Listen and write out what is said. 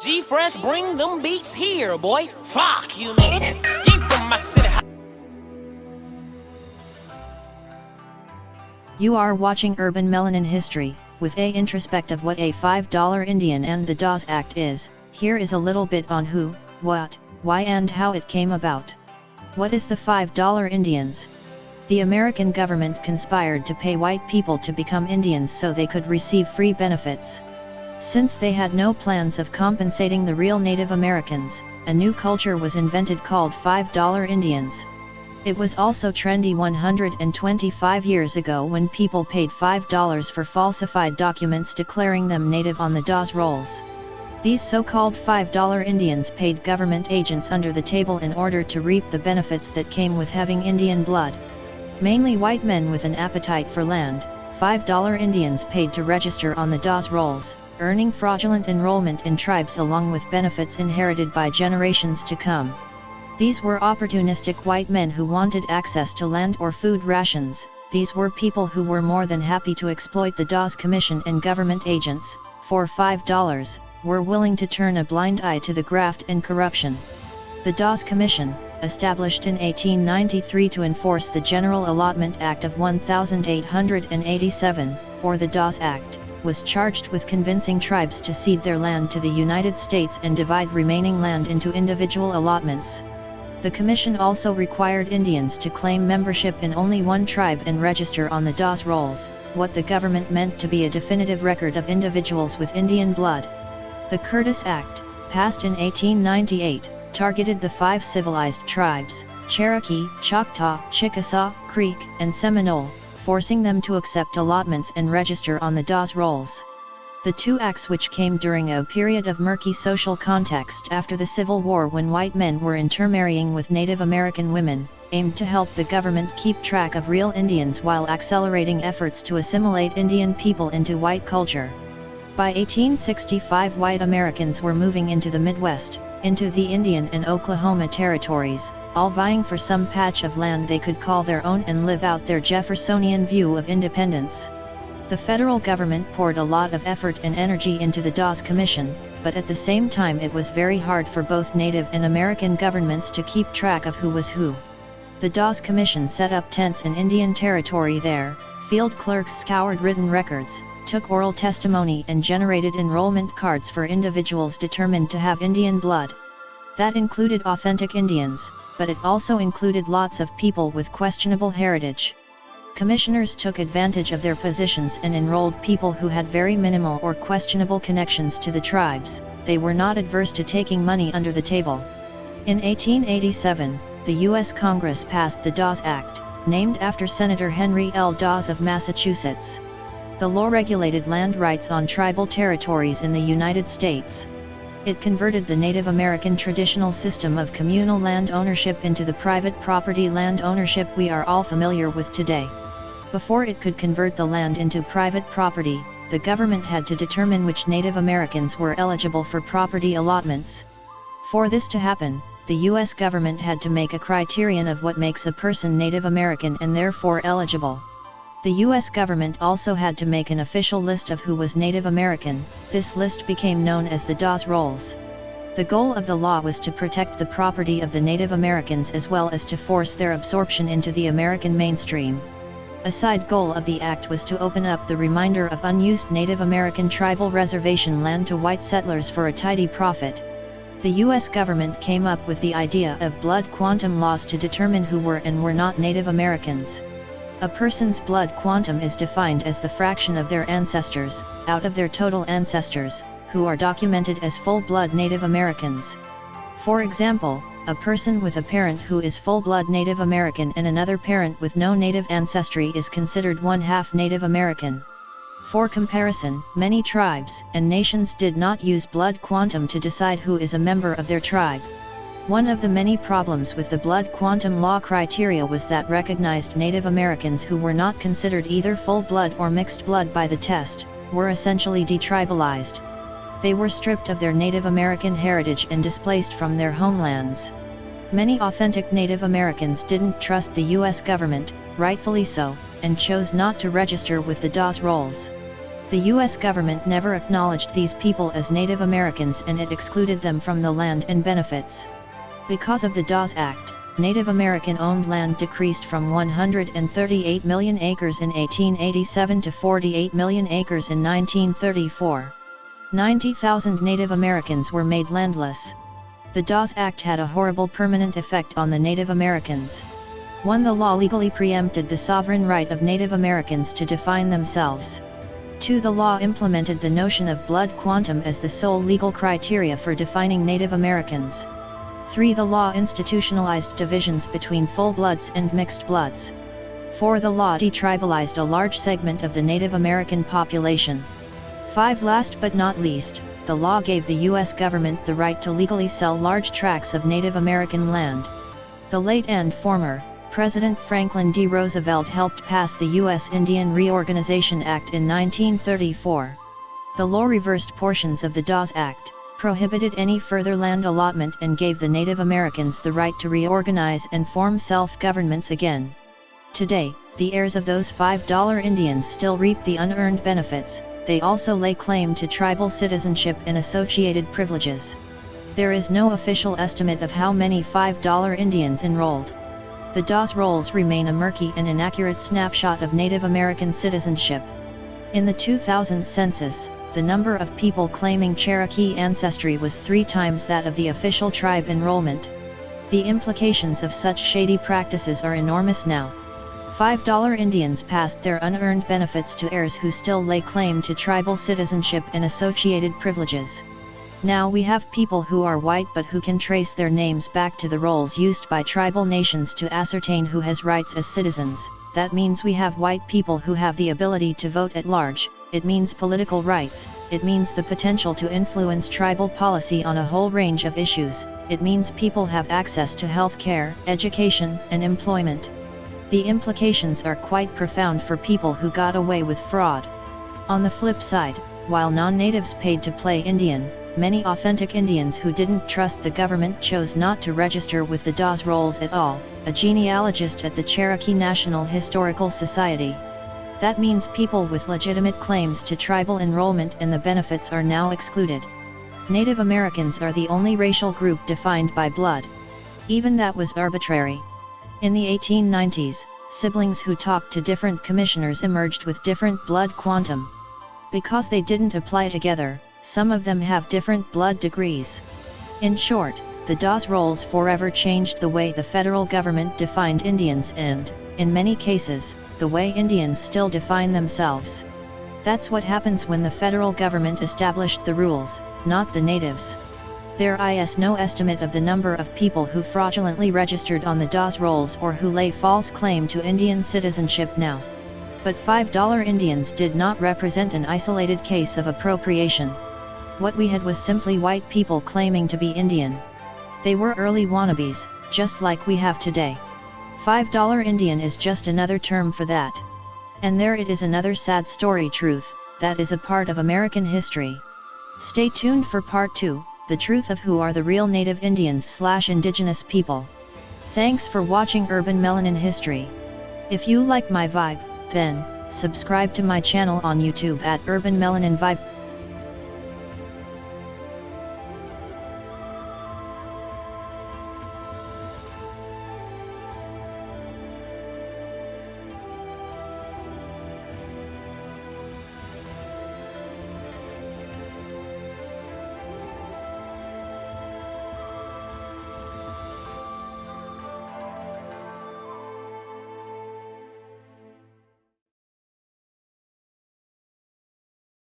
G-Fresh, bring them beats here, boy. Fawk, you know. G from my city. You are watching Urban Melanin History, with a introspect of what a $5 Indian and the Dawes Act is. Here is a little bit on who, what, why and how it came about. What is the $5 Indians? The American government conspired to pay white people to become Indians so they could receive free benefits. Since they had no plans of compensating the real Native Americans, a new culture was invented called $5 Indians. It was also trendy 125 years ago when people paid $5 for falsified documents declaring them native on the Dawes rolls. These so-called $5 Indians paid government agents under the table in order to reap the benefits that came with having Indian blood. Mainly white men with an appetite for land, $5 Indians paid to register on the Dawes rolls, earning fraudulent enrollment in tribes along with benefits inherited by generations to come. These were opportunistic white men who wanted access to land or food rations. These were people who were more than happy to exploit the Dawes Commission, and government agents, for $5, were willing to turn a blind eye to the graft and corruption. The Dawes Commission, established in 1893 to enforce the General Allotment Act of 1887, or the Dawes Act, was charged with convincing tribes to cede their land to the United States and divide remaining land into individual allotments. The commission also required Indians to claim membership in only one tribe and register on the Dawes rolls, what the government meant to be a definitive record of individuals with Indian blood. The Curtis Act, passed in 1898, targeted the 5 civilized tribes, Cherokee, Choctaw, Chickasaw, Creek, and Seminole, forcing them to accept allotments and register on the Dawes rolls. The two acts, which came during a period of murky social context after the Civil War when white men were intermarrying with Native American women, aimed to help the government keep track of real Indians while accelerating efforts to assimilate Indian people into white culture. By 1865, white Americans were moving into the Midwest, into the Indian and Oklahoma territories, all vying for some patch of land they could call their own and live out their Jeffersonian view of independence. The federal government poured a lot of effort and energy into the Dawes Commission, but at the same time it was very hard for both Native and American governments to keep track of who was who. The Dawes Commission set up tents in Indian Territory there, field clerks scoured written records, took oral testimony and generated enrollment cards for individuals determined to have Indian blood. That included authentic Indians, but it also included lots of people with questionable heritage. Commissioners took advantage of their positions and enrolled people who had very minimal or questionable connections to the tribes. They were not adverse to taking money under the table. In 1887, the U.S. Congress passed the Dawes Act, named after Senator Henry L. Dawes of Massachusetts. The law regulated land rights on tribal territories in the United States. It converted the Native American traditional system of communal land ownership into the private property land ownership we are all familiar with today. Before it could convert the land into private property, the government had to determine which Native Americans were eligible for property allotments. For this to happen, the U.S. government had to make a criterion of what makes a person Native American and therefore eligible. The U.S. government also had to make an official list of who was Native American. This list became known as the Dawes Rolls. The goal of the law was to protect the property of the Native Americans as well as to force their absorption into the American mainstream. A side goal of the act was to open up the remainder of unused Native American tribal reservation land to white settlers for a tidy profit. The U.S. government came up with the idea of blood quantum laws to determine who were and were not Native Americans. A person's blood quantum is defined as the fraction of their ancestors, out of their total ancestors, who are documented as full-blood Native Americans. For example, a person with a parent who is full-blood Native American and another parent with no Native ancestry is considered one-half Native American. For comparison, many tribes and nations did not use blood quantum to decide who is a member of their tribe. One of the many problems with the blood quantum law criteria was that recognized Native Americans who were not considered either full-blood or mixed blood by the test, were essentially detribalized. They were stripped of their Native American heritage and displaced from their homelands. Many authentic Native Americans didn't trust the U.S. government, rightfully so, and chose not to register with the Dawes rolls. The U.S. government never acknowledged these people as Native Americans and it excluded them from the land and benefits. Because of the Dawes Act, Native American-owned land decreased from 138 million acres in 1887 to 48 million acres in 1934. 90,000 Native Americans were made landless. The Dawes Act had a horrible permanent effect on the Native Americans. 1. The law legally preempted the sovereign right of Native Americans to define themselves. 2. The law implemented the notion of blood quantum as the sole legal criteria for defining Native Americans. 3. The law institutionalized divisions between full bloods and mixed bloods. 4. The law detribalized a large segment of the Native American population. 5. Last but not least, the law gave the U.S. government the right to legally sell large tracts of Native American land. The late and former President Franklin D. Roosevelt helped pass the U.S. Indian Reorganization Act in 1934. The law reversed portions of the Dawes Act, prohibited any further land allotment and gave the Native Americans the right to reorganize and form self-governments again. Today, the heirs of those $5 Indians still reap the unearned benefits. They also lay claim to tribal citizenship and associated privileges. There is no official estimate of how many $5 Indians enrolled. The Dawes rolls remain a murky and inaccurate snapshot of Native American citizenship. In the 2000 census, the number of people claiming Cherokee ancestry was 3 times that of the official tribe enrollment. The implications of such shady practices are enormous now. $5 Indians passed their unearned benefits to heirs who still lay claim to tribal citizenship and associated privileges. Now we have people who are white but who can trace their names back to the rolls used by tribal nations to ascertain who has rights as citizens. That means we have white people who have the ability to vote at large. It means political rights. It means the potential to influence tribal policy on a whole range of issues. It means people have access to health care, education, and employment. The implications are quite profound for people who got away with fraud. On the flip side, while non-natives paid to play Indian, many authentic Indians who didn't trust the government chose not to register with the Dawes rolls at all. A genealogist at the Cherokee National Historical Society. That means people with legitimate claims to tribal enrollment and the benefits are now excluded. Native Americans are the only racial group defined by blood. Even that was arbitrary. In the 1890s, siblings who talked to different commissioners emerged with different blood quantum. Because they didn't apply together, some of them have different blood degrees. In short, the Dawes rolls forever changed the way the federal government defined Indians and, in many cases, the way Indians still define themselves. That's what happens when the federal government established the rules, not the natives. There is no estimate of the number of people who fraudulently registered on the Dawes rolls or who lay false claim to Indian citizenship now. But $5 Indians did not represent an isolated case of appropriation. What we had was simply white people claiming to be Indian. They were early wannabes, just like we have today. $5 Indian is just another term for that. And there it is, another sad story truth, that is a part of American history. Stay tuned for part 2. The truth of who are the real native Indians/indigenous people. Thanks for watching Urban Melanin History. If you like my vibe, then subscribe to my channel on YouTube at Urban Melanin Vibe.